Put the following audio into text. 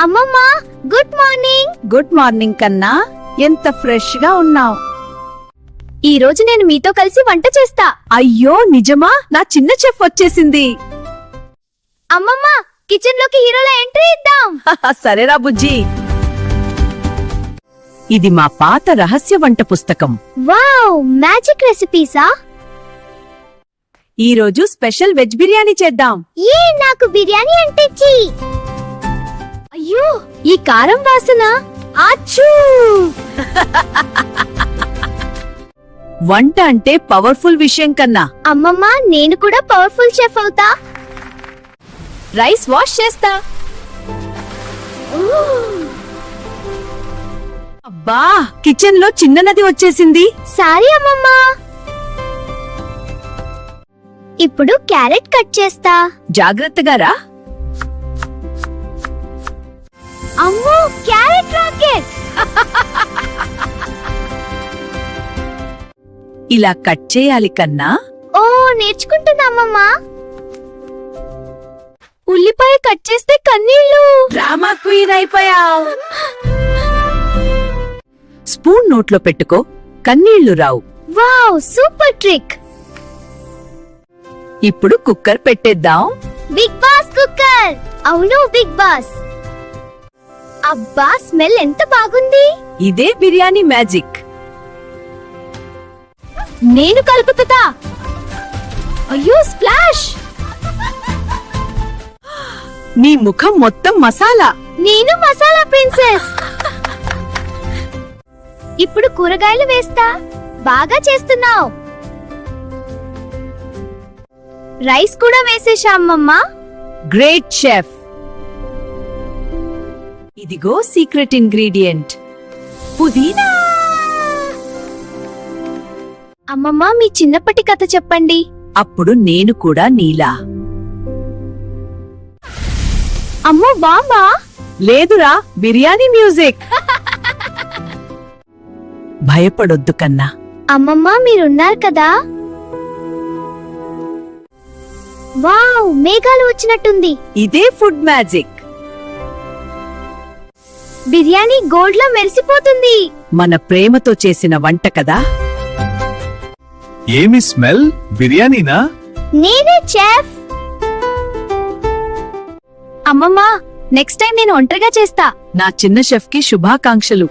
అమ్మమ్మ good morning. Good morning కన్నా. ఎంత ఫ్రెష్ గా ఉన్నావు. ఈ రోజు నేను మీతో కలిసి వంట చేస్తా. అయ్యో నిజమా? నా చిన్న చెఫ్ వచ్చేసింది. అమ్మమ్మ కిచెన్ లోకి హీరోల ఎంట్రీ ఇద్దాం. సరేరా బుజ్జి. ఇది మా పాత రహస్య వంట పుస్తకం. వావ్, మ్యాజిక్ రెసిపీసా? ఈ రోజు స్పెషల్ వెజ్ బిర్యానీ చేద్దాం. నాకు బిర్యానీ అంటే చి. అయ్యో, ఈ కారం వాసన. ఆచూ! వంట అంటే పవర్ఫుల్ విషయం కన్నా. అమ్మమ్మ నేను కూడా పవర్ఫుల్ చెఫ్ అవుతా. రైస్ వాష్ చేస్తా. అబ్బా, కిచెన్ లో చిన్న నది వచ్చేసింది. సారీ అమ్మమ్మ. ఇప్పుడు క్యారెట్ కట్ చేస్తా. జాగ్రత్తగా రా. అమ్మో, క్యారెట్ రాకెట్. ఇలా కట్ చేయాలి కన్నా. ఓ, నేర్చుకుంటున్నా అమ్మమ్మ. ఉల్లిపాయ కట్ చేస్తే కన్నీళ్ళు. డ్రామా క్వీన్ అయిపోయావు. స్పూన్ నోట్లో పెట్టుకో, కన్నీళ్లు రావు. Wow, super trick. ఇప్పుడు కుక్కర్ పెట్టేద్దాం. Big boss cooker. అవును, బిగ్ బాస్. అబ్బా, స్మెల్ ఎంత బాగుంది. ఇదే బిర్యానీ మ్యాజిక్. నేను కలుపుతా. అయ్యో, స్ప్లాష్. నీ ముఖం మొత్తం మసాలా. నేను మసాలా ప్రిన్సెస్. ఇప్పుడు కూరగాయలు వేస్తా. బాగా చేస్తున్నావు. రైస్ కూడా వేసేశా అమ్మమ్మ. Great chef. ఇదిగో సీక్రెట్ ఇంగ్రీడియంట్, పుదీనా. అమ్మమ్మ, మీ చిన్నప్పటి కథ చెప్పండి. అప్పుడు నేను కూడా నీలా. అమ్మో, బాంబా? లేదురా, బిర్యానీ మ్యూజిక్. భయపడొద్దు కన్నా. అమ్మమ్మ, మీరున్నారు కదా. వావ్, మేఘాలు వచ్చినట్టుంది. ఇదే ఫుడ్ మ్యాజిక్. బిర్యానీ గోల్డ్ లా మెరిసిపోతుంది. మన ప్రేమతో చేసిన వంట కదా. ఏమి స్మెల్? బిర్యానీనా? నేనే చెఫ్. అమ్మమ్మ, నెక్స్ట్ టైం నేను ఒంటరిగా చేస్తా. నా చిన్న షెఫ్ కి శుభాకాంక్షలు.